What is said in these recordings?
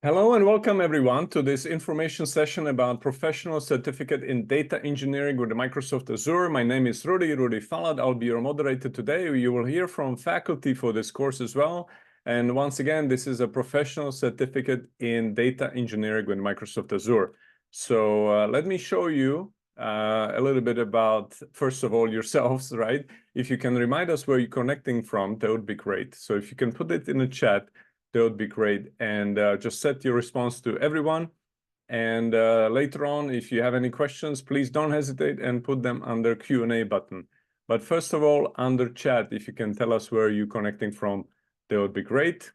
Hello and welcome everyone to this information session about professional certificate in data engineering with Microsoft Azure. My name is Rudy Falad. I'll be your moderator today. You will hear from faculty for this course as well. And once again, this is a professional certificate in data engineering with Microsoft Azure. So let me show you a little bit about, first of all, yourselves, right? If you can remind us where you're connecting from, that would be great. So if you can put it in the chat, that would be great. And just set your response to everyone. And later on, if you have any questions, please don't hesitate and put them under Q&A button. But first of all, under chat, if you can tell us where you're connecting from, that would be great.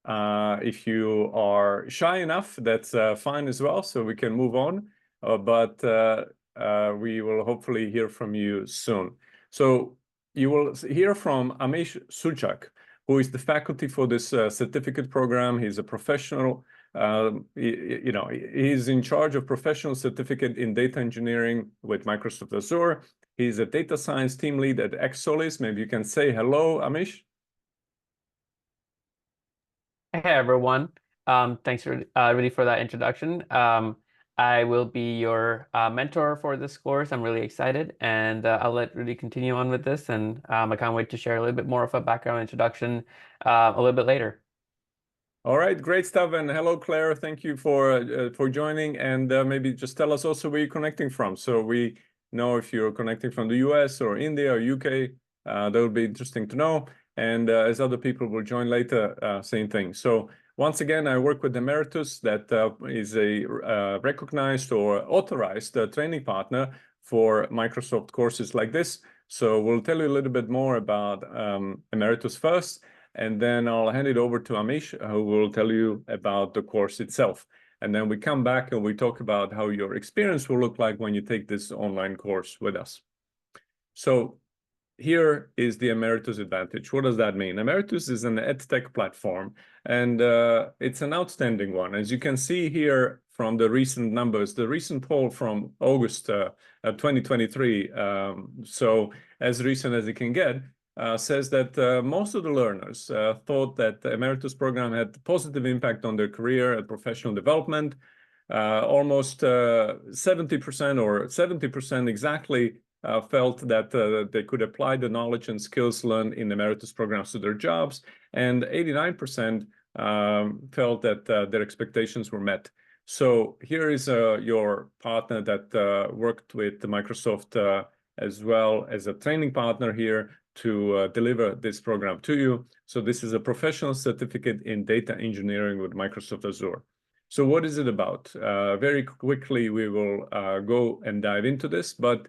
If you are shy enough, that's fine as well, so we can move on. But we will hopefully hear from you soon. So you will hear from Amish Suchak, who is the faculty for this certificate program. He's a professional, he's in charge of professional certificate in data engineering with Microsoft Azure. He's a data science team lead at Exolis. Maybe you can say hello, Amish. Hey everyone. Thanks really for that introduction. I will be your mentor for this course. I'm really excited, and I'll let Rudy continue on with this. And I can't wait to share a little bit more of a background introduction a little bit later. All right, great stuff. And hello, Claire. Thank you for joining. And maybe just tell us also where you're connecting from, so we know if you're connecting from the US or India or UK. That would be interesting to know. And as other people will join later, same thing. So once again, I work with Emeritus, that is a recognized or authorized training partner for Microsoft courses like this. So we'll tell you a little bit more about Emeritus first, and then I'll hand it over to Amish, who will tell you about the course itself. And then we come back and we talk about how your experience will look like when you take this online course with us. So here is the Emeritus Advantage. What does that mean? Emeritus is an EdTech platform, and it's an outstanding one. As you can see here from the recent numbers, the recent poll from August 2023, so as recent as it can get, says that most of the learners thought that the Emeritus program had a positive impact on their career and professional development. Almost 70% or 70% exactly felt that they could apply the knowledge and skills learned in Emeritus programs to their jobs, and 89% felt that their expectations were met. So here is your partner that worked with Microsoft as well as a training partner here to deliver this program to you. So this is a professional certificate in data engineering with Microsoft Azure. So what is it about? Very quickly, we will go and dive into this, but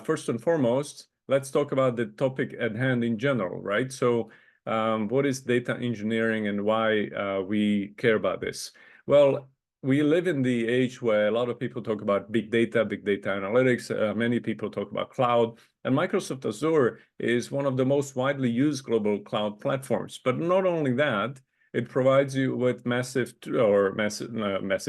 first and foremost, let's talk about the topic at hand in general, right? So what is data engineering and why we care about this? Well, we live in the age where a lot of people talk about big data analytics. Many people talk about cloud, and Microsoft Azure is one of the most widely used global cloud platforms. But not only that, it provides you with massive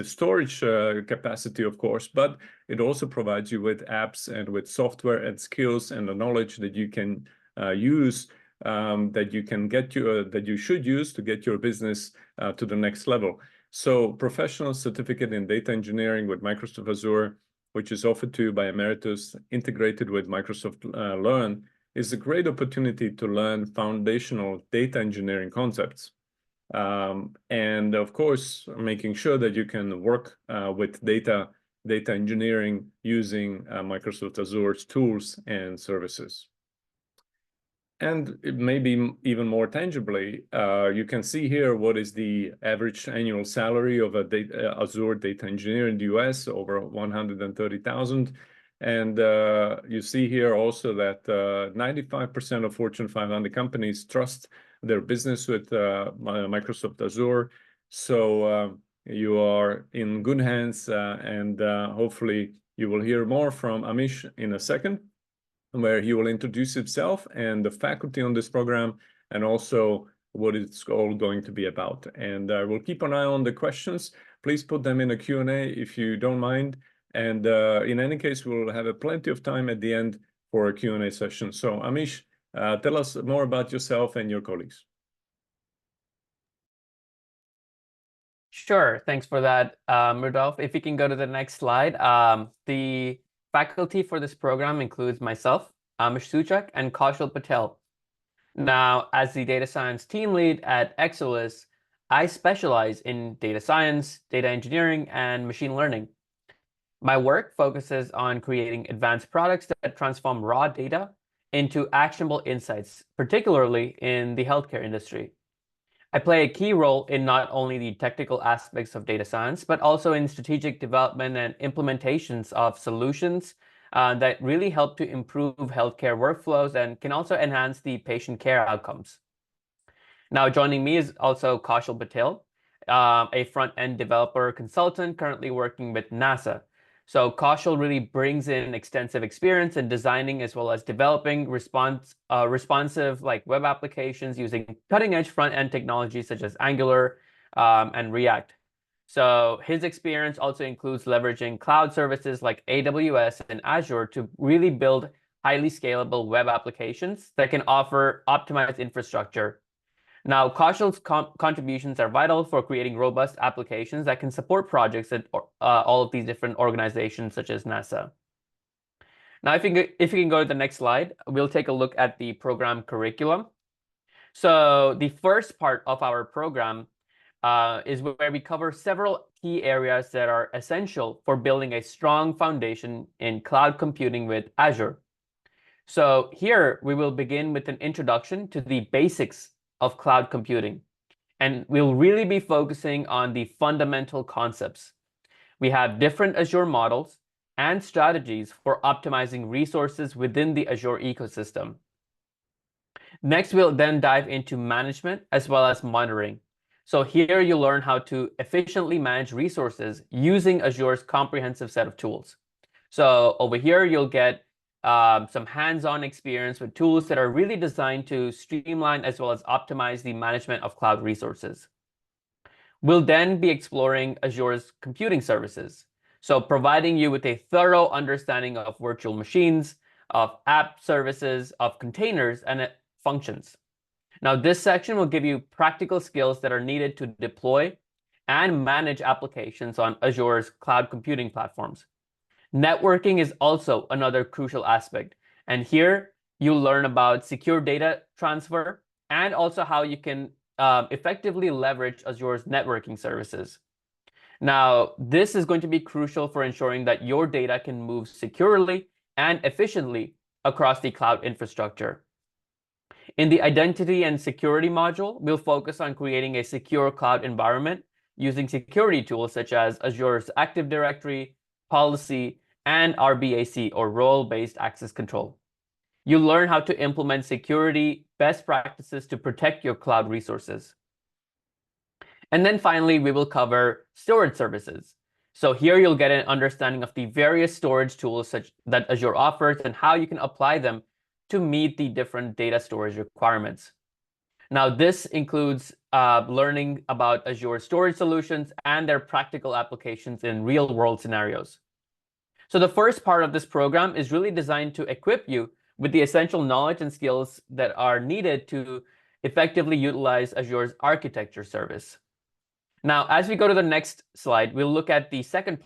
storage capacity, of course, but it also provides you with apps and with software and skills and the knowledge that you can use, that you should use to get your business to the next level. So professional certificate in data engineering with Microsoft Azure, which is offered to you by Emeritus, integrated with Microsoft Learn, is a great opportunity to learn foundational data engineering concepts. And of course, making sure that you can work with data engineering using Microsoft Azure's tools and services. And maybe even more tangibly, you can see here what is the average annual salary of a Azure data engineer in the US, over 130,000. And you see here also that 95% of Fortune 500 companies trust their business with Microsoft Azure. So you are in good hands, and hopefully you will hear more from Amish in a second, where he will introduce himself and the faculty on this program, and also what it's all going to be about. And we'll keep an eye on the questions. Please put them in a Q&A if you don't mind. And in any case, we'll have plenty of time at the end for a Q&A session. So Amish, tell us more about yourself and your colleagues. Sure. Thanks for that, Rudolph. If you can go to the next slide. The faculty for this program includes myself, Amish Suchak, and Kaushal Patel. Now, as the data science team lead at Exelis, I specialize in data science, data engineering, and machine learning. My work focuses on creating advanced products that transform raw data into actionable insights, particularly in the healthcare industry. I play a key role in not only the technical aspects of data science, but also in strategic development and implementations of solutions that really help to improve healthcare workflows and can also enhance the patient care outcomes. Now, joining me is also Kaushal Patel, a front-end developer consultant currently working with NASA. So Kaushal really brings in extensive experience in designing as well as developing responsive web applications using cutting-edge front-end technologies such as Angular and React. So his experience also includes leveraging cloud services like AWS and Azure to really build highly scalable web applications that can offer optimized infrastructure. Now, Kaushal's contributions are vital for creating robust applications that can support projects at all of these different organizations, such as NASA. Now, if you can go to the next slide, we'll take a look at the program curriculum. So the first part of our program is where we cover several key areas that are essential for building a strong foundation in cloud computing with Azure. So here we will begin with an introduction to the basics of cloud computing, and we'll really be focusing on the fundamental concepts. We have different Azure models and strategies for optimizing resources within the Azure ecosystem. Next, we'll then dive into management as well as monitoring. So here you'll learn how to efficiently manage resources using Azure's comprehensive set of tools. So over here, you'll get some hands-on experience with tools that are really designed to streamline as well as optimize the management of cloud resources. We'll then be exploring Azure's computing services, so providing you with a thorough understanding of virtual machines, of app services, of containers, and functions. Now, this section will give you practical skills that are needed to deploy and manage applications on Azure's cloud computing platforms. Networking is also another crucial aspect. And here you'll learn about secure data transfer and also how you can effectively leverage Azure's networking services. Now, this is going to be crucial for ensuring that your data can move securely and efficiently across the cloud infrastructure. In the identity and security module, we'll focus on creating a secure cloud environment using security tools such as Azure's Active Directory, policy, and RBAC, or role-based access control. You'll learn how to implement security best practices to protect your cloud resources. And then finally, we will cover storage services. So here you'll get an understanding of the various storage tools that Azure offers and how you can apply them to meet the different data storage requirements. Now, this includes learning about Azure storage solutions and their practical applications in real-world scenarios. So the first part of this program is really designed to equip you with the essential knowledge and skills that are needed to effectively utilize Azure's architecture service. Now, as we go to the next slide, we'll look at the second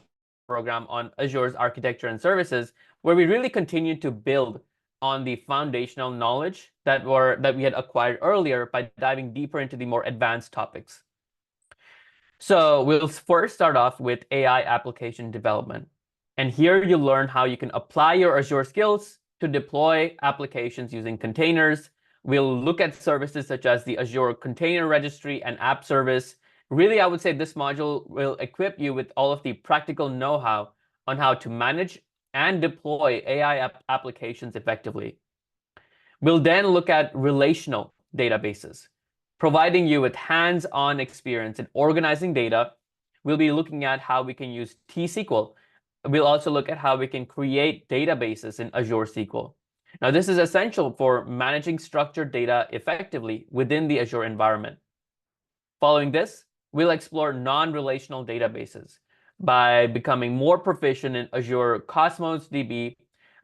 program on Azure's architecture and services, where we really continue to build on the foundational knowledge that we had acquired earlier by diving deeper into the more advanced topics. So we'll first start off with AI application development. And here you learn how you can apply your Azure skills to deploy applications using containers. We'll look at services such as the Azure Container Registry and App Service. Really, I would say this module will equip you with all of the practical know-how on how to manage and deploy AI applications effectively. We'll then look at relational databases, providing you with hands-on experience in organizing data. We'll be looking at how we can use T-SQL. We'll also look at how we can create databases in Azure SQL. Now, this is essential for managing structured data effectively within the Azure environment. Following this, we'll explore non-relational databases by becoming more proficient in Azure Cosmos DB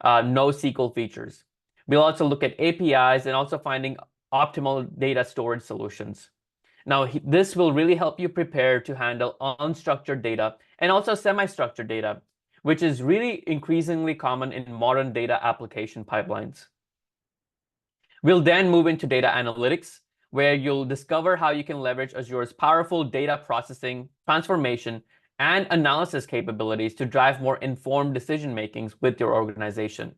NoSQL features. We'll also look at APIs and also finding optimal data storage solutions. Now, this will really help you prepare to handle unstructured data and also semi-structured data, which is really increasingly common in modern data application pipelines. We'll then move into data analytics, where you'll discover how you can leverage Azure's powerful data processing, transformation, and analysis capabilities to drive more informed decision makings with your organization.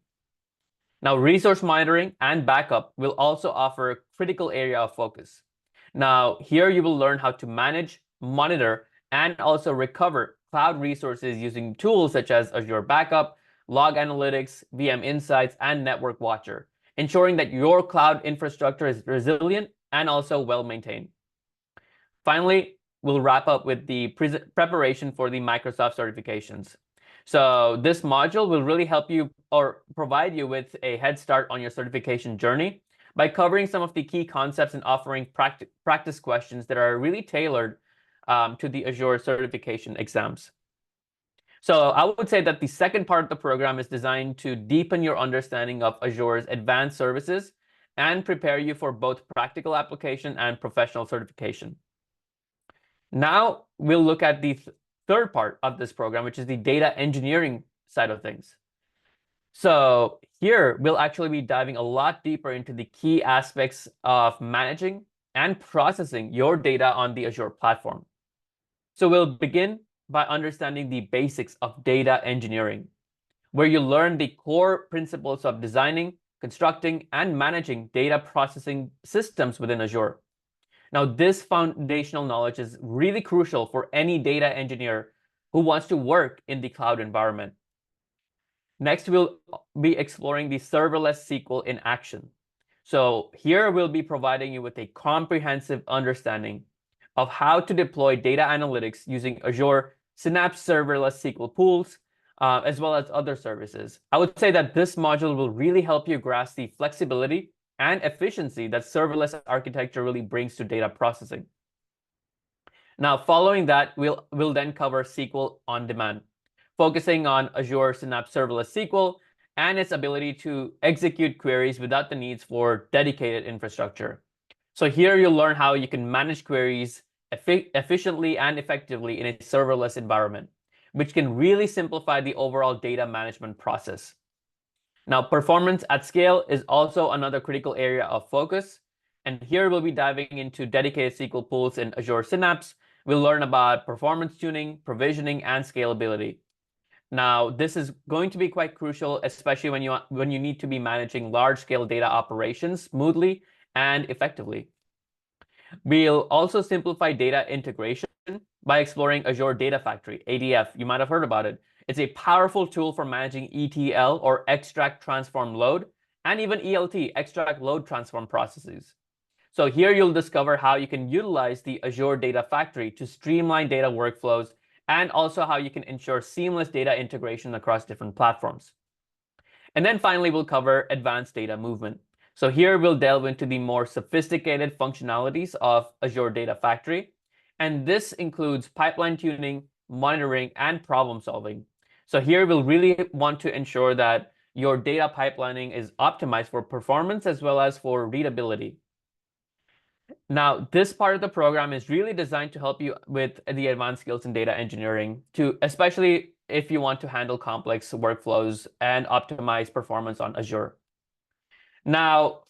Now, resource monitoring and backup will also offer a critical area of focus. Now, here you will learn how to manage, monitor, and also recover cloud resources using tools such as Azure Backup, Log Analytics, VM Insights, and Network Watcher, ensuring that your cloud infrastructure is resilient and also well-maintained. Finally, we'll wrap up with the preparation for the Microsoft certifications. So this module will really help you or provide you with a head start on your certification journey by covering some of the key concepts and offering practice questions that are really tailored to the Azure certification exams. So I would say that the second part of the program is designed to deepen your understanding of Azure's advanced services and prepare you for both practical application and professional certification. Now we'll look at the third part of this program, which is the data engineering side of things. So here we'll actually be diving a lot deeper into the key aspects of managing and processing your data on the Azure platform. So we'll begin by understanding the basics of data engineering, where you learn the core principles of designing, constructing, and managing data processing systems within Azure. Now, this foundational knowledge is really crucial for any data engineer who wants to work in the cloud environment. Next, we'll be exploring the serverless SQL in action. So here we'll be providing you with a comprehensive understanding of how to deploy data analytics using Azure Synapse serverless SQL pools, as well as other services. I would say that this module will really help you grasp the flexibility and efficiency that serverless architecture really brings to data processing. Now, following that, we'll then cover SQL on demand, focusing on Azure Synapse serverless SQL and its ability to execute queries without the needs for dedicated infrastructure. So here you'll learn how you can manage queries efficiently and effectively in a serverless environment, which can really simplify the overall data management process. Now, performance at scale is also another critical area of focus. And here we'll be diving into dedicated SQL pools in Azure Synapse. We'll learn about performance tuning, provisioning, and scalability. Now, this is going to be quite crucial, especially when you need to be managing large-scale data operations smoothly and effectively. We'll also simplify data integration by exploring Azure Data Factory, ADF. You might have heard about it. It's a powerful tool for managing ETL, or extract, transform, load, and even ELT, extract, load, transform processes. So here you'll discover how you can utilize the Azure Data Factory to streamline data workflows, and also how you can ensure seamless data integration across different platforms. And then finally, we'll cover advanced data movement. So here we'll delve into the more sophisticated functionalities of Azure Data Factory. And this includes pipeline tuning, monitoring, and problem solving. So here we'll really want to ensure that your data pipelining is optimized for performance as well as for readability. Now, this part of the program is really designed to help you with the advanced skills in data engineering, especially if you want to handle complex workflows and optimize performance on Azure. Now,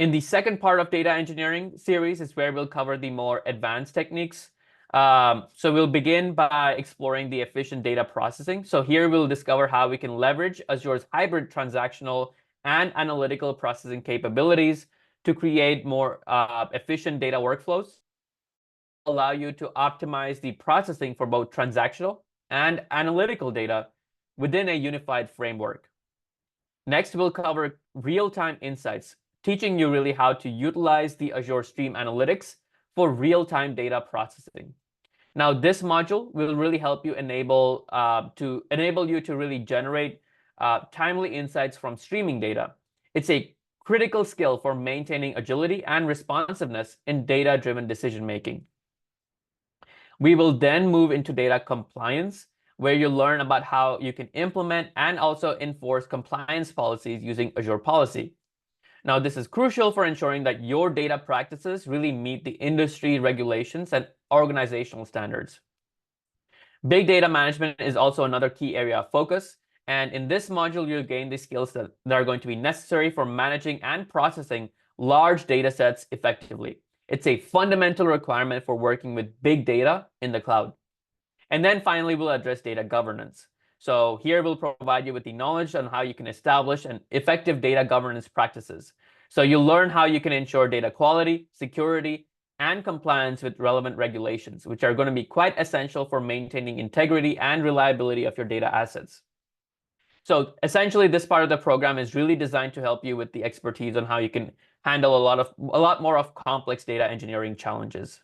in the second part of data engineering series is where we'll cover the more advanced techniques. So we'll begin by exploring the efficient data processing. So here we'll discover how we can leverage Azure's hybrid transactional and analytical processing capabilities to create more efficient data workflows, allow you to optimize the processing for both transactional and analytical data within a unified framework. Next, we'll cover real-time insights, teaching you really how to utilize the Azure Stream Analytics for real-time data processing. Now, this module will really help you enable you to really generate timely insights from streaming data. It's a critical skill for maintaining agility and responsiveness in data-driven decision-making. We will then move into data compliance, where you learn about how you can implement and also enforce compliance policies using Azure Policy. Now, this is crucial for ensuring that your data practices really meet the industry regulations and organizational standards. Big data management is also another key area of focus. And in this module, you'll gain the skills that are going to be necessary for managing and processing large data sets effectively. It's a fundamental requirement for working with big data in the cloud. And then finally, we'll address data governance. So here we'll provide you with the knowledge on how you can establish an effective data governance practices. So you'll learn how you can ensure data quality, security, and compliance with relevant regulations, which are going to be quite essential for maintaining integrity and reliability of your data assets. So essentially, this part of the program is really designed to help you with the expertise on how you can handle a lot more of complex data engineering challenges.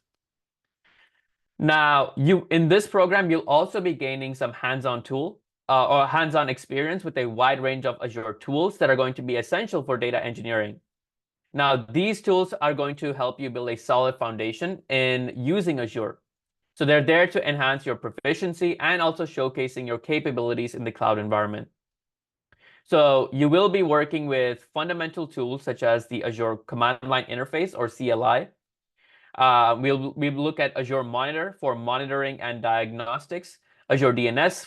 Now, in this program, you'll also be gaining some hands-on or hands-on experience with a wide range of Azure tools that are going to be essential for data engineering. Now, these tools are going to help you build a solid foundation in using Azure. So they're there to enhance your proficiency and also showcasing your capabilities in the cloud environment. So you will be working with fundamental tools such as the Azure Command Line Interface, or CLI. We'll look at Azure Monitor for monitoring and diagnostics, Azure DNS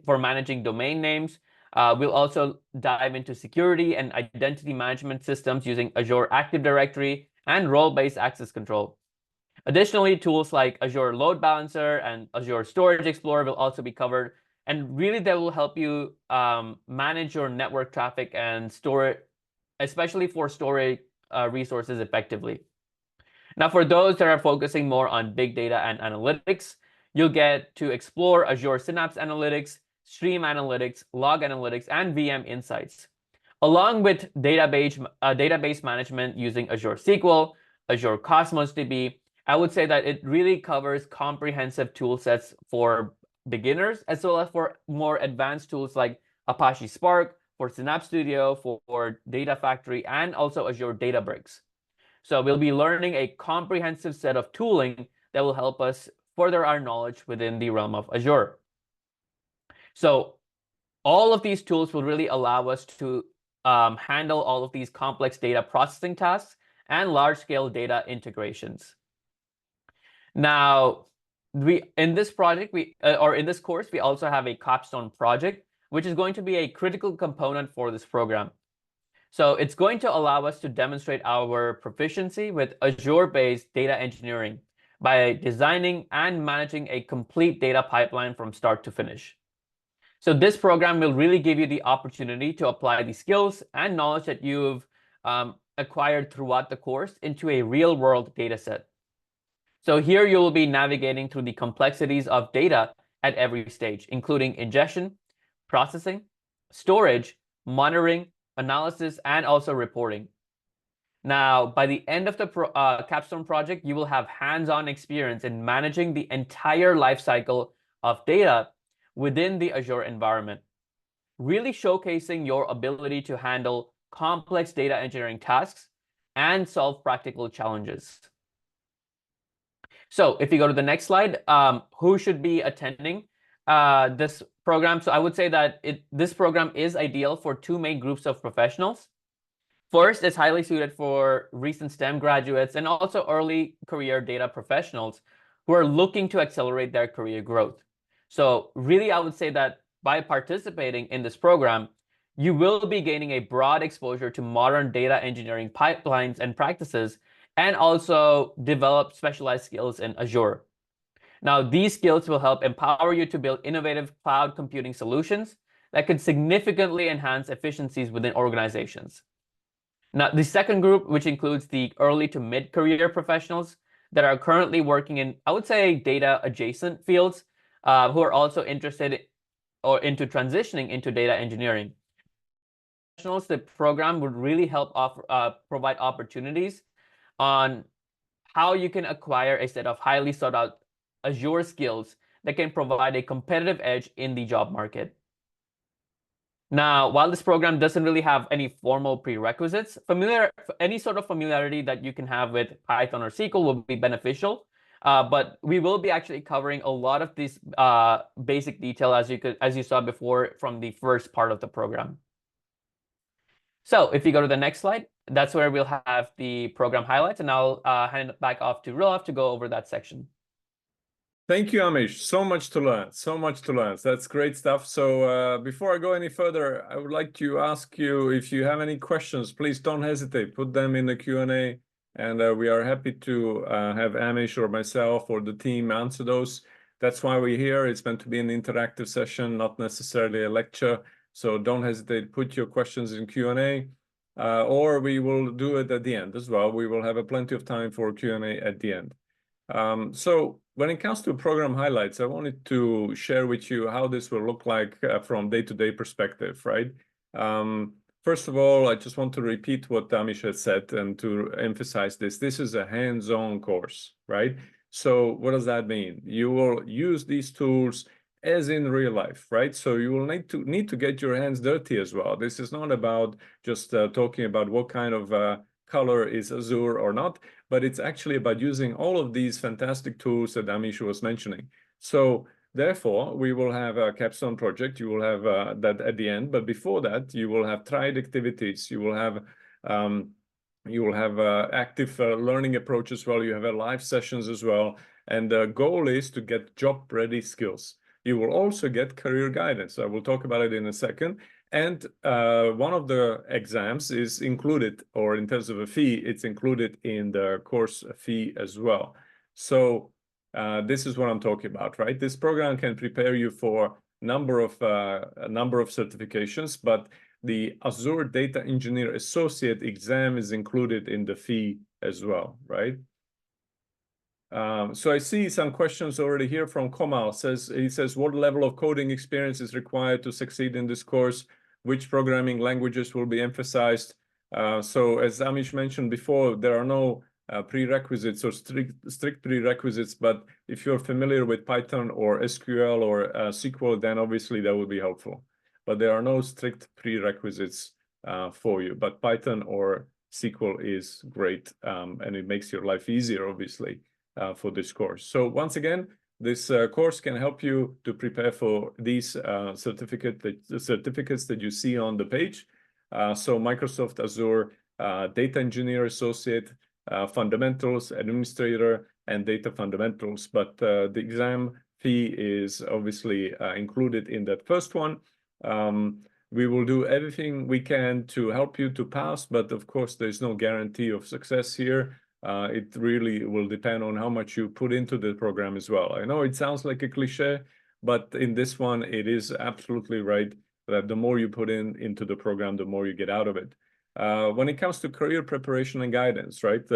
for managing domain names. We'll also dive into security and identity management systems using Azure Active Directory and role-based access control. Additionally, tools like Azure Load Balancer and Azure Storage Explorer will also be covered. And really, they will help you manage your network traffic and store it, especially for storage resources effectively. Now, for those that are focusing more on big data and analytics, you'll get to explore Azure Synapse Analytics, Stream Analytics, Log Analytics, and VM Insights, along with database management using Azure SQL, Azure Cosmos DB. I would say that it really covers comprehensive tool sets for beginners, as well as for more advanced tools like Apache Spark, for Synapse Studio, for Data Factory, and also Azure Databricks. So we'll be learning a comprehensive set of tooling that will help us further our knowledge within the realm of Azure. So all of these tools will really allow us to handle all of these complex data processing tasks and large-scale data integrations. Now, in this course, we also have a capstone project, which is going to be a critical component for this program. So it's going to allow us to demonstrate our proficiency with Azure-based data engineering by designing and managing a complete data pipeline from start to finish. So this program will really give you the opportunity to apply the skills and knowledge that you've acquired throughout the course into a real-world data set. So here you will be navigating through the complexities of data at every stage, including ingestion, processing, storage, monitoring, analysis, and also reporting. Now, by the end of the capstone project, you will have hands-on experience in managing the entire lifecycle of data within the Azure environment, really showcasing your ability to handle complex data engineering tasks and solve practical challenges. So if you go to the next slide, who should be attending this program? So I would say that this program is ideal for two main groups of professionals. First, it's highly suited for recent STEM graduates and also early career data professionals who are looking to accelerate their career growth. So really, I would say that by participating in this program, you will be gaining a broad exposure to modern data engineering pipelines and practices, and also develop specialized skills in Azure. Now, these skills will help empower you to build innovative cloud computing solutions that can significantly enhance efficiencies within organizations. Now, the second group, which includes the early to mid-career professionals that are currently working in, I would say, data adjacent fields, who are also interested or into transitioning into data engineering. The program would really help provide opportunities on how you can acquire a set of highly sought out Azure skills that can provide a competitive edge in the job market. Now, while this program doesn't really have any formal prerequisites, any sort of familiarity that you can have with Python or SQL will be beneficial. But we will be actually covering a lot of these basic detail as you saw before from the first part of the program. So if you go to the next slide, that's where we'll have the program highlights, and I'll hand it back off to Roelof to go over that section. Thank you, Amish. So much to learn. So much to learn. That's great stuff. So before I go any further, I would like to ask you if you have any questions, please don't hesitate. Put them in the Q&A, and we are happy to have Amish or myself or the team answer those. That's why we're here. It's meant to be an interactive session, not necessarily a lecture. So don't hesitate. Put your questions in Q&A, or we will do it at the end as well. We will have plenty of time for Q&A at the end. So when it comes to program highlights, I wanted to share with you how this will look like from day-to-day perspective, right? First of all, I just want to repeat what Amish has said and to emphasize this. This is a hands-on course, right? So what does that mean? You will use these tools as in real life, right? So you will need to get your hands dirty as well. This is not about just talking about what kind of color is Azure or not, but it's actually about using all of these fantastic tools that Amish was mentioning. So therefore, we will have a capstone project. You will have that at the end, but before that, you will have tried activities. You will have active learning approach as well. You have live sessions as well. And the goal is to get job-ready skills. You will also get career guidance. I will talk about it in a second. And one of the exams is included, or in terms of a fee, it's included in the course fee as well. So this is what I'm talking about, right? This program can prepare you for a number of certifications, but the Azure Data Engineer Associate exam is included in the fee as well, right? So I see some questions already here from Komal. He says, what level of coding experience is required to succeed in this course? Which programming languages will be emphasized? So as Amish mentioned before, there are no prerequisites or strict prerequisites, but if you're familiar with Python or SQL or SQL, then obviously that would be helpful. But there are no strict prerequisites for you, but Python or SQL is great, and it makes your life easier, obviously, for this course. So once again, this course can help you to prepare for these certificates that you see on the page. So Microsoft Azure Data Engineer Associate, Fundamentals, Administrator, and Data Fundamentals. But the exam fee is obviously included in that first one. We will do everything we can to help you to pass, but of course, there's no guarantee of success here. It really will depend on how much you put into the program as well. I know it sounds like a cliche, but in this one, it is absolutely right that the more you put into the program, the more you get out of it. When it comes to career preparation and guidance, right?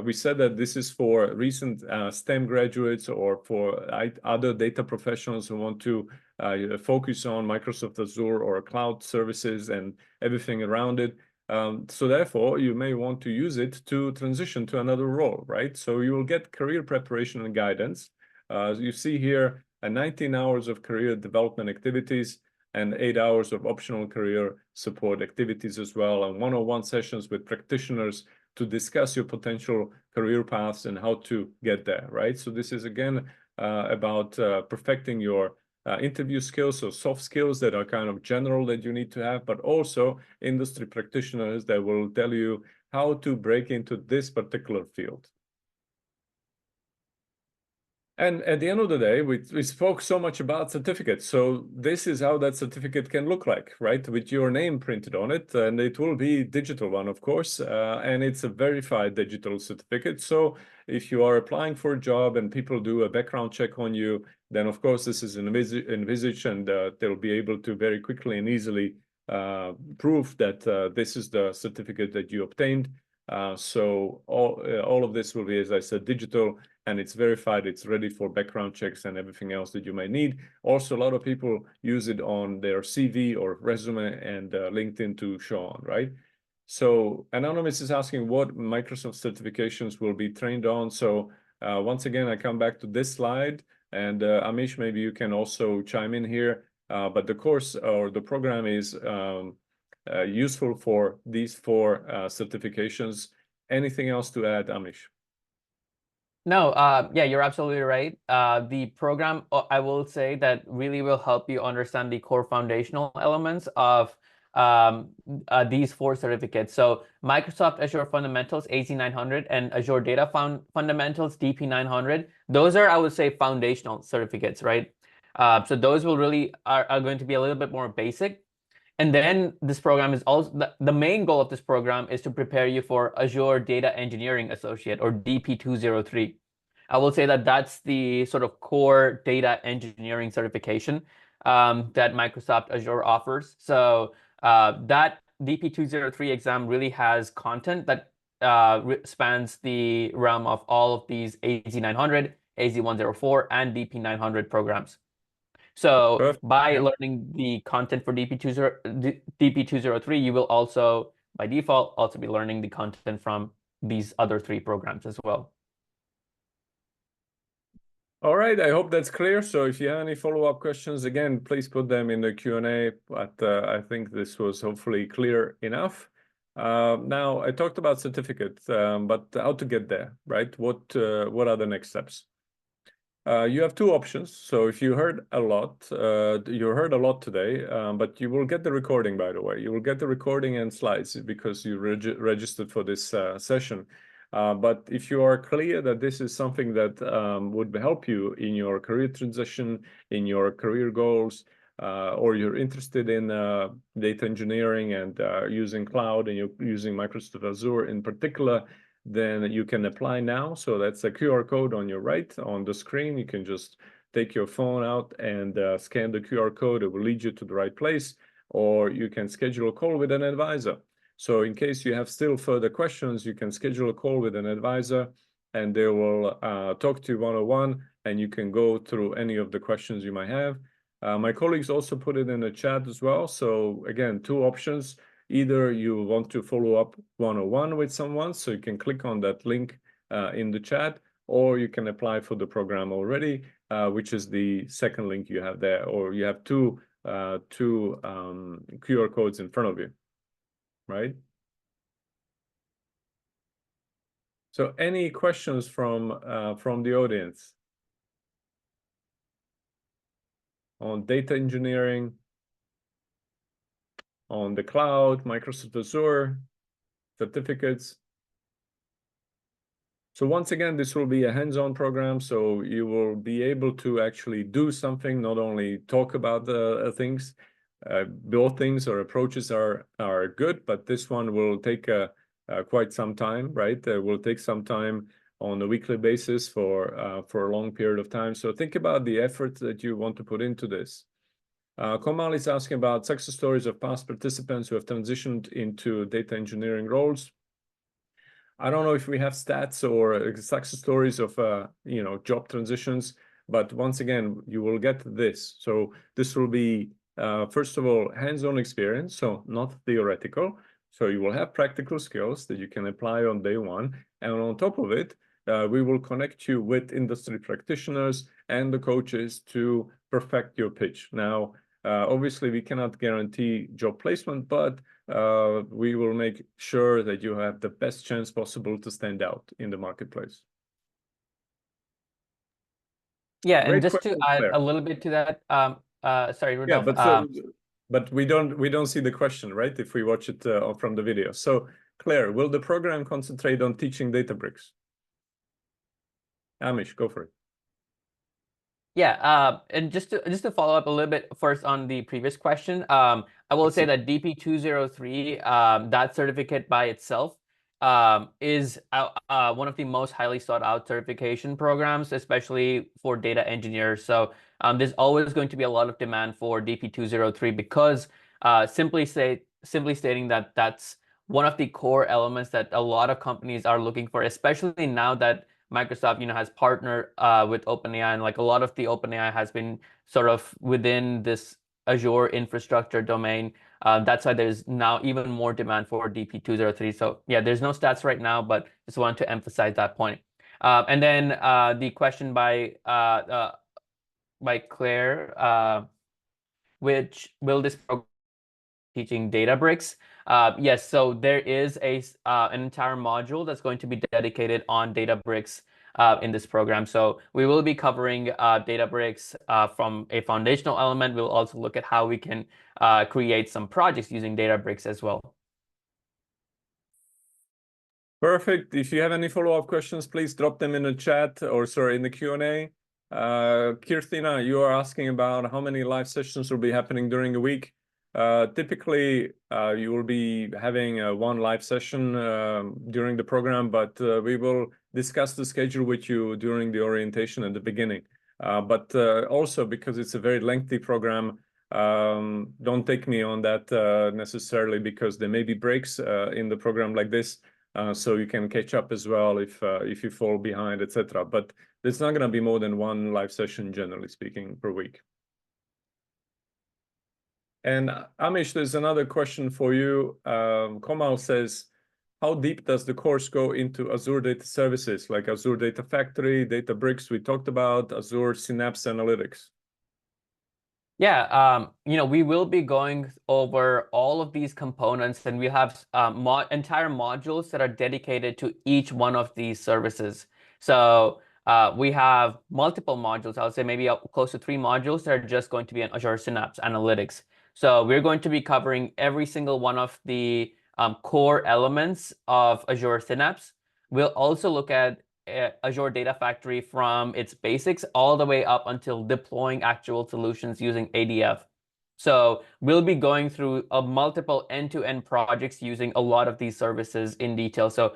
We said that this is for recent STEM graduates or for other data professionals who want to focus on Microsoft Azure or cloud services and everything around it. So therefore, you may want to use it to transition to another role, right? So you will get career preparation and guidance. You see here 19 hours of career development activities and 8 hours of optional career support activities as well, and one-on-one sessions with practitioners to discuss your potential career paths and how to get there, right? So this is, again, about perfecting your interview skills, so soft skills that are kind of general that you need to have, but also industry practitioners that will tell you how to break into this particular field. And at the end of the day, we spoke so much about certificates. So this is how that certificate can look like, right? With your name printed on it, and it will be digital one, of course, and it's a verified digital certificate. So if you are applying for a job and people do a background check on you, then of course this is envisaged, and they'll be able to very quickly and easily prove that this is the certificate that you obtained. So all of this will be, as I said, digital, and it's verified, it's ready for background checks and everything else that you might need. Also, a lot of people use it on their CV or resume and LinkedIn to show on, right? So Anonymous is asking what Microsoft certifications will be trained on. So once again, I come back to this slide, and Amish, maybe you can also chime in here. But the course or the program is useful for these 4 certifications. Anything else to add, Amish? No, yeah, you're absolutely right. The program, I will say, that really will help you understand the core foundational elements of these 4 certificates. So Microsoft Azure Fundamentals, AZ900, and Azure Data Fundamentals, DP900. Those are, I would say, foundational certificates, right? So those will really are going to be a little bit more basic. And then this program is also, the main goal of this program is to prepare you for Azure Data Engineering Associate, or DP203. I will say that that's the sort of core data engineering certification that Microsoft Azure offers. So that DP203 exam really has content that spans the realm of all of these AZ900, AZ104, and DP900 programs. So Perfect. by learning the content for DP203, you will also, by default, also be learning the content from these other 3 programs as well. All right, I hope that's clear. So if you have any follow-up questions, again, please put them in the Q&A, but I think this was hopefully clear enough. Now, I talked about certificates, but how to get there, right? What are the next steps? You have 2 options. So if you heard a lot, today, but you will get the recording, by the way. You will get the recording and slides because you registered for this session. But if you are clear that this is something that would help you in your career transition, in your career goals, or you're interested in data engineering and using cloud, and you're using Microsoft Azure in particular, then you can apply now. So that's a QR code on your right on the screen. You can just take your phone out and scan the QR code. It will lead you to the right place, or you can schedule a call with an advisor. So in case you have still further questions, you can schedule a call with an advisor, and they will talk to you one-on-one, and you can go through any of the questions you might have. My colleagues also put it in the chat as well. So again, 2 options. Either you want to follow up one-on-one with someone, so you can click on that link in the chat, or you can apply for the program already, which is the second link you have there, or you have two QR codes in front of you, right? So any questions from the audience on data engineering, on the cloud, Microsoft Azure, certificates? So once again, this will be a hands-on program, so you will be able to actually do something, not only talk about the things. Both things or approaches are good, but this one will take quite some time, right? Will take some time on a weekly basis for a long period of time. So think about the effort that you want to put into this. Komal is asking about success stories of past participants who have transitioned into data engineering roles. I don't know if we have stats or success stories of job transitions, but once again, you will get this. So this will be first of all hands-on experience, so not theoretical. So you will have practical skills that you can apply on day one, and on top of it, we will connect you with industry practitioners and the coaches to perfect your pitch. Now, obviously, we cannot guarantee job placement, but we will make sure that you have the best chance possible to stand out in the marketplace. Yeah, Great and just to question, add Claire. a little bit to that, sorry, Rudolph. Yeah, but we don't see the question, right? If we watch it from the video. So, Claire, will the program concentrate on teaching Databricks? Amish, go for it. Yeah, and just to follow up a little bit first on the previous question, I will say that DP203, that certificate by itself, is one of the most highly sought out certification programs, especially for data engineers. So there's always going to be a lot of demand for DP203 because simply stating that that's one of the core elements that a lot of companies are looking for, especially now that Microsoft, has partnered with OpenAI, and like a lot of the OpenAI has been sort of within this Azure infrastructure domain. That's why there's now even more demand for DP203. So yeah, there's no stats right now, but just wanted to emphasize that point. And then the question by Claire, which will this program teaching Databricks? Yes, so there is an entire module that's going to be dedicated on Databricks in this program. So we will be covering Databricks from a foundational element. We'll also look at how we can create some projects using Databricks as well. Perfect. If you have any follow-up questions, please drop them in the chat, or sorry, in the Q&A. Kirtina, you are asking about how many live sessions will be happening during the week. Typically, you will be having one live session during the program, but we will discuss the schedule with you during the orientation at the beginning. But also, because it's a very lengthy program, don't take me on that necessarily, because there may be breaks in the program like this. So you can catch up as well if you fall behind, etc. But there's not going to be more than one live session, generally speaking, per week. And Amish, there's another question for you. Komal says, how deep does the course go into Azure Data Services, like Azure Data Factory, Databricks we talked about, Azure Synapse Analytics? Yeah, we will be going over all of these components, and we have entire modules that are dedicated to each one of these services. So we have multiple modules. I would say maybe close to 3 modules that are just going to be on Azure Synapse Analytics. So we're going to be covering every single one of the core elements of Azure Synapse. We'll also look at Azure Data Factory from its basics all the way up until deploying actual solutions using ADF. So we'll be going through multiple end-to-end projects using a lot of these services in detail. So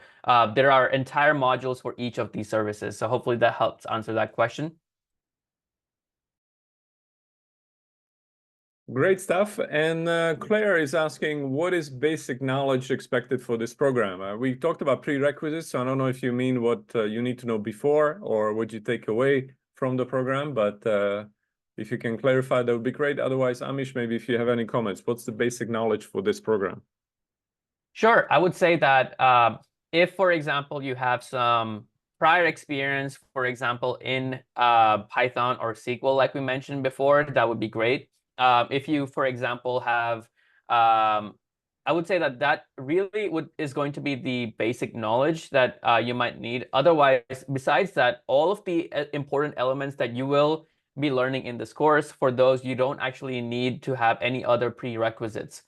there are entire modules for each of these services. So hopefully that helps answer that question. Great stuff. And Claire is asking, what is basic knowledge expected for this program? We talked about prerequisites, so I don't know if you mean what you need to know before or what you take away from the program, but if you can clarify, that would be great. Otherwise, Amish, maybe if you have any comments, what's the basic knowledge for this program? Sure. I would say that if, for example, you have some prior experience, for example, in Python or SQL, like we mentioned before, that would be great. If you, for example, have, I would say that really is going to be the basic knowledge that you might need. Otherwise, besides that, all of the important elements that you will be learning in this course, for those you don't actually need to have any other prerequisites.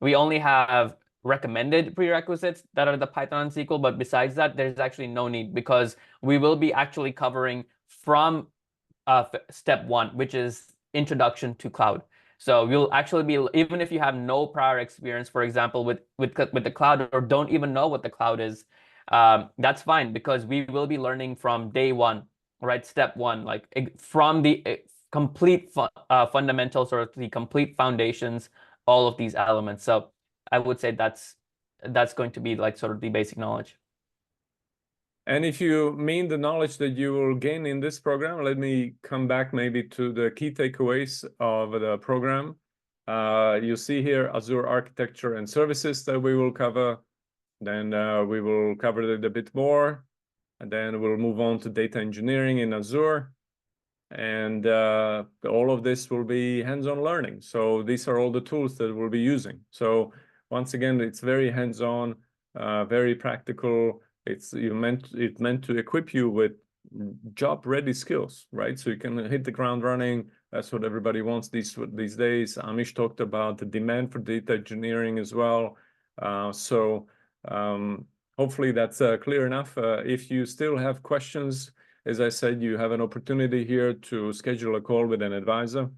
We only have recommended prerequisites that are the Python and SQL, but besides that, there's actually no need, because we will be actually covering from step 1, which is introduction to cloud. So you'll actually be, even if you have no prior experience, for example, with the cloud, or don't even know what the cloud is, that's fine, because we will be learning from day 1, right? Step 1, like from the complete fundamentals, or the complete foundations, all of these elements. So I would say that's going to be like sort of the basic knowledge. And if you mean the knowledge that you will gain in this program, let me come back maybe to the key takeaways of the program. You see here Azure architecture and services that we will cover. Then we will cover it a bit more. And then we'll move on to data engineering in Azure. And all of this will be hands-on learning. So these are all the tools that we'll be using. So once again, it's very hands-on, very practical. It's meant to equip you with job-ready skills, right? So you can hit the ground running. That's what everybody wants these days. Amish talked about the demand for data engineering as well. Hopefully that's clear enough. If you still have questions, as I said, you have an opportunity here to schedule a call with an advisor,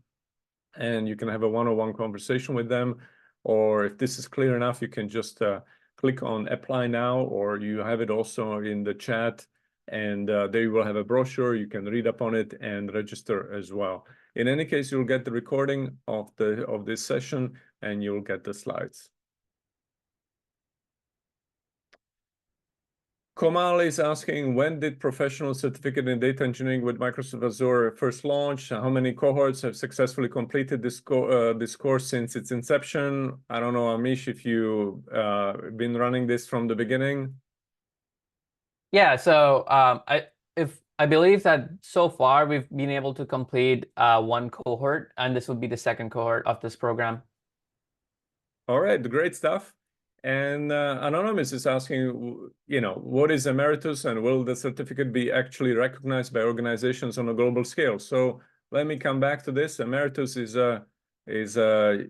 and you can have a one-on-one conversation with them. Or if this is clear enough, you can just click on apply now, or you have it also in the chat, and there you will have a brochure. You can read up on it and register as well. In any case, you'll get the recording of this session, and you'll get the slides. Komal is asking, when did professional certificate in data engineering with Microsoft Azure first launch? How many cohorts have successfully completed this course since its inception? I don't know, Amish, if you've been running this from the beginning. Yeah, so I believe that so far we've been able to complete 1 cohort, and this would be the 2nd cohort of this program. All right, great stuff. And Anonymous is asking, what is Emeritus and will the certificate be actually recognized by organizations on a global scale? So let me come back to this. Emeritus is a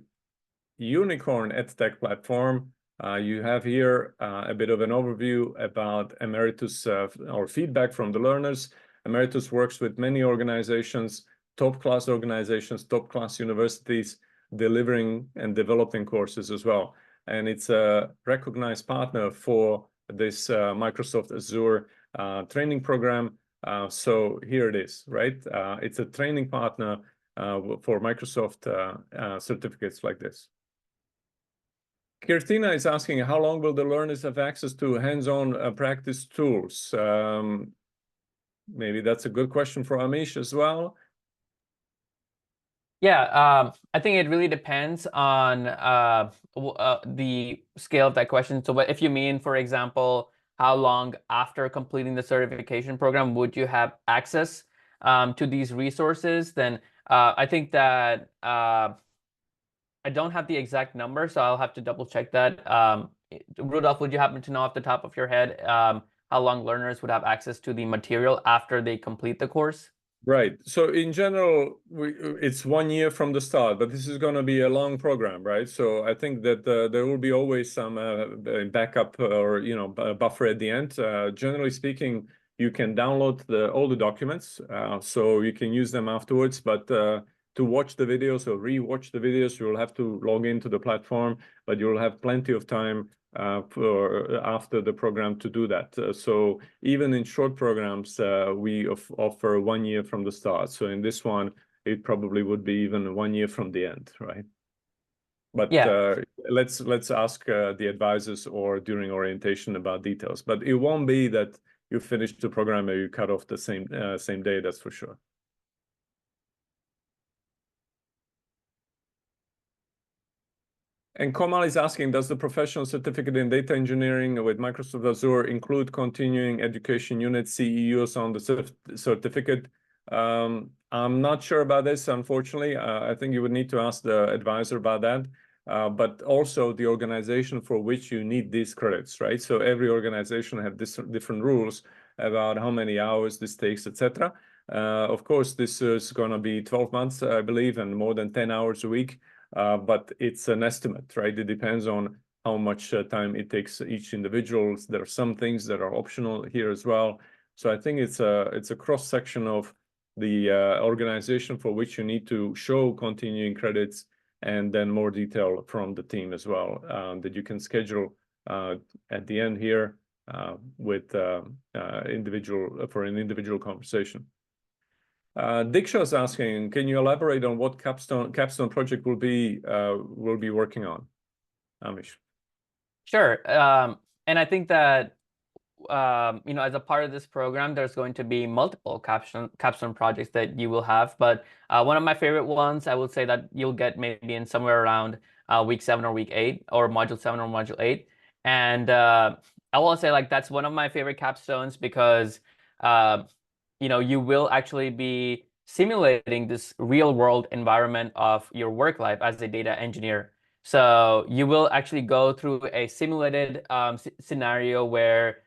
unicorn edtech platform. You have here a bit of an overview about Emeritus or feedback from the learners. Emeritus works with many organizations, top-class organizations, top-class universities, delivering and developing courses as well. And it's a recognized partner for this Microsoft Azure training program. So here it is, right? It's a training partner for Microsoft certificates like this. Kirtina is asking, how long will the learners have access to hands-on practice tools? Maybe that's a good question for Amish as well. Yeah, I think it really depends on the scale of that question. So if you mean, for example, how long after completing the certification program would you have access to these resources, then I think that I don't have the exact number, so I'll have to double check that. Rudolph, would you happen to know off the top of your head how long learners would have access to the material after they complete the course? Right. So in general, it's 1 year from the start, but this is going to be a long program, right? So I think that there will be always some backup or buffer at the end. Generally speaking, you can download all the documents, so you can use them afterwards. But to watch the videos or re-watch the videos, you will have to log into the platform, but you will have plenty of time for after the program to do that. So even in short programs, we offer 1 year from the start. So in this one, it probably would be even 1 year from the end, right? But Yeah. let's ask the advisors or during orientation about details. But it won't be that you finish the program and you cut off the same day, that's for sure. And Komal is asking, does the professional certificate in data engineering with Microsoft Azure include continuing education unit CEUs on the certificate? I'm not sure about this, unfortunately. I think you would need to ask the advisor about that. But also the organization for which you need these credits, right? So every organization have different rules about how many hours this takes, etc. Of course, this is going to be 12 months, I believe, and more than 10 hours a week. But it's an estimate, right? It depends on how much time it takes each individual. There are some things that are optional here as well. So I think it's a cross section of the organization for which you need to show continuing credits, and then more detail from the team as well that you can schedule at the end here with individual conversation. Diksha is asking, can you elaborate on what capstone project will be working on? Amish. Sure. And I think that as a part of this program, there's going to be multiple capstone projects that you will have. But one of my favorite ones, I would say that you'll get maybe in somewhere around week 7 or week 8, or module 7 or module 8. And I will say, like, that's one of my favorite capstones because you will actually be simulating this real world environment of your work life as a data engineer. So you will actually go through a simulated scenario where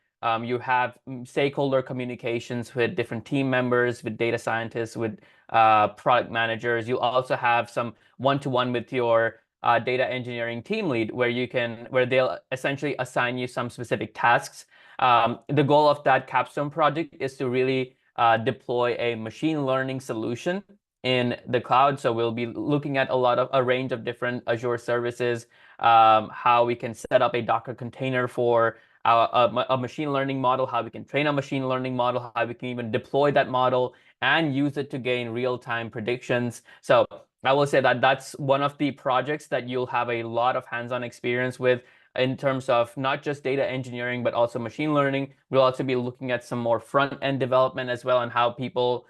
you have stakeholder communications with different team members, with data scientists, with product managers. You also have some one-to-one with your data engineering team lead, where they'll essentially assign you some specific tasks. The goal of that capstone project is to really deploy a machine learning solution in the cloud. So we'll be looking at a range of different Azure services, how we can set up a Docker container for a machine learning model, how we can train a machine learning model, how we can even deploy that model and use it to gain real-time predictions. So I will say that that's one of the projects that you'll have a lot of hands-on experience with in terms of not just data engineering, but also machine learning. We'll also be looking at some more front-end development as well, and how people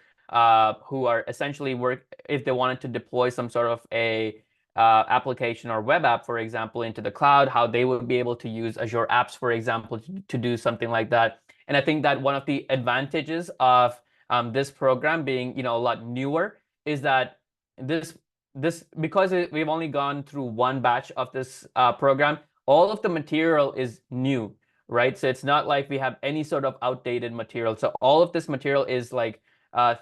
who are essentially if they wanted to deploy some sort of a application or web app, for example, into the cloud, how they would be able to use Azure Apps, for example, to do something like that. And I think that one of the advantages of this program being, a lot newer is that this because we've only gone through one batch of this program, all of the material is new, right? So it's not like we have any sort of outdated material. So all of this material is like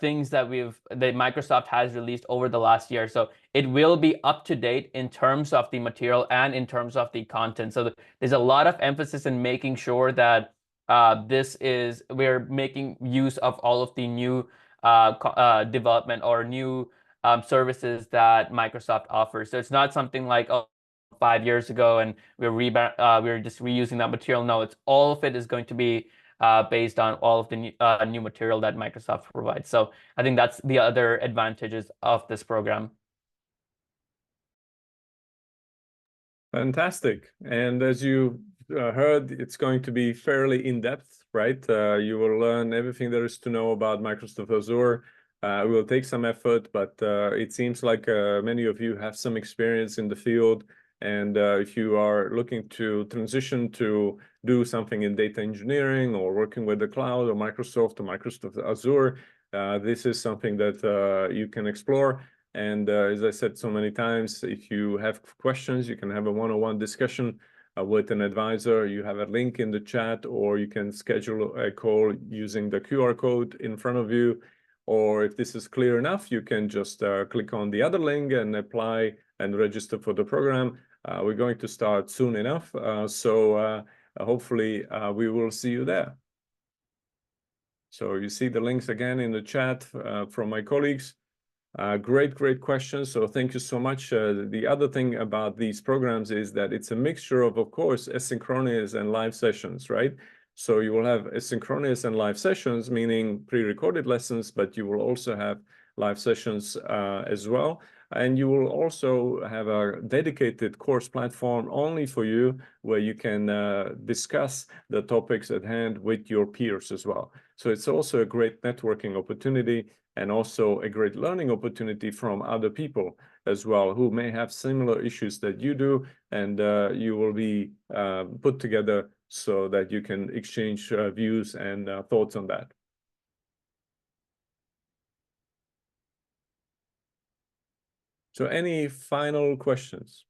things that Microsoft has released over the last year. So it will be up to date in terms of the material and in terms of the content. So there's a lot of emphasis in making sure that we're making use of all of the new development or new services that Microsoft offers. So it's not something like, oh, 5 years ago and we're just reusing that material. No, it's all of it is going to be based on all of the new material that Microsoft provides. So I think that's the other advantages of this program. Fantastic. And as you heard, it's going to be fairly in-depth, right? You will learn everything there is to know about Microsoft Azure. It will take some effort, but it seems like many of you have some experience in the field. And if you are looking to transition to do something in data engineering or working with the cloud or Microsoft Azure, this is something that you can explore. And as I said so many times, if you have questions, you can have a one-on-one discussion with an advisor. You have a link in the chat, or you can schedule a call using the QR code in front of you. Or if this is clear enough, you can just click on the other link and apply and register for the program. We're going to start soon enough. So hopefully we will see you there. So you see the links again in the chat from my colleagues. Great questions. So thank you so much. The other thing about these programs is that it's a mixture of course, asynchronous and live sessions, right? So you will have asynchronous and live sessions, meaning pre-recorded lessons, but you will also have live sessions as well. And you will also have a dedicated course platform only for you, where you can discuss the topics at hand with your peers as well. So it's also a great networking opportunity, and also a great learning opportunity from other people as well, who may have similar issues that you do, and you will be put together so that you can exchange views and thoughts on that. So any final questions?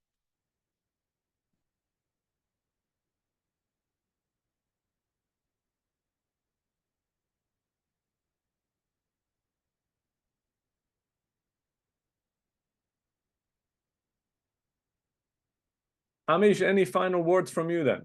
Amish, any final words from you then?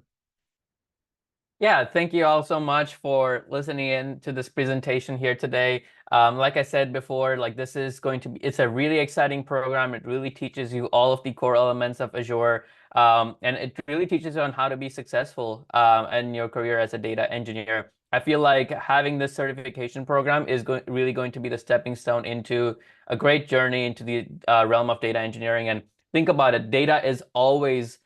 Yeah, thank you all so much for listening in to this presentation here today. Like I said before, like this is going to be, it's a really exciting program. It really teaches you all of the core elements of Azure. And it really teaches you on how to be successful in your career as a data engineer. I feel like having this certification program is really going to be the stepping stone into a great journey into the realm of data engineering. And think about it, data is always,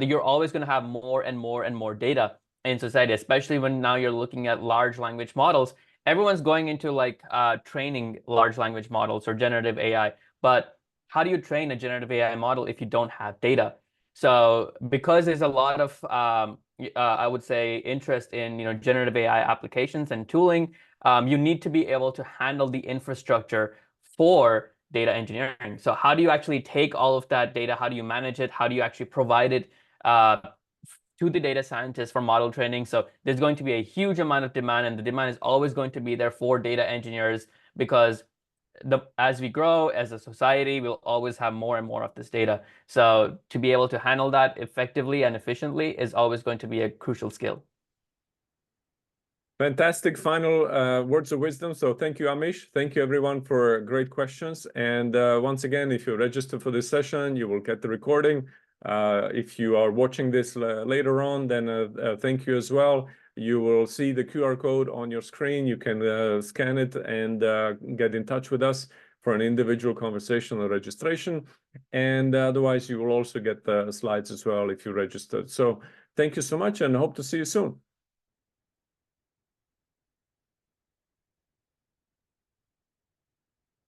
you're always going to have more and more and more data in society, especially when now you're looking at large language models. Everyone's going into like training large language models or generative AI. But how do you train a generative AI model if you don't have data? So because there's a lot of, I would say, interest in generative AI applications and tooling, you need to be able to handle the infrastructure for data engineering. So how do you actually take all of that data? How do you manage it? How do you actually provide it to the data scientists for model training? So there's going to be a huge amount of demand, and the demand is always going to be there for data engineers, because as we grow as a society, we'll always have more and more of this data. So to be able to handle that effectively and efficiently is always going to be a crucial skill. Fantastic final words of wisdom. So thank you, Amish. Thank you, everyone, for great questions. And once again, if you register for this session, you will get the recording. If you are watching this later on, then thank you as well. You will see the QR code on your screen. You can scan it and get in touch with us for an individual conversation or registration. And otherwise, you will also get the slides as well if you registered. So thank you so much, and hope to see you soon.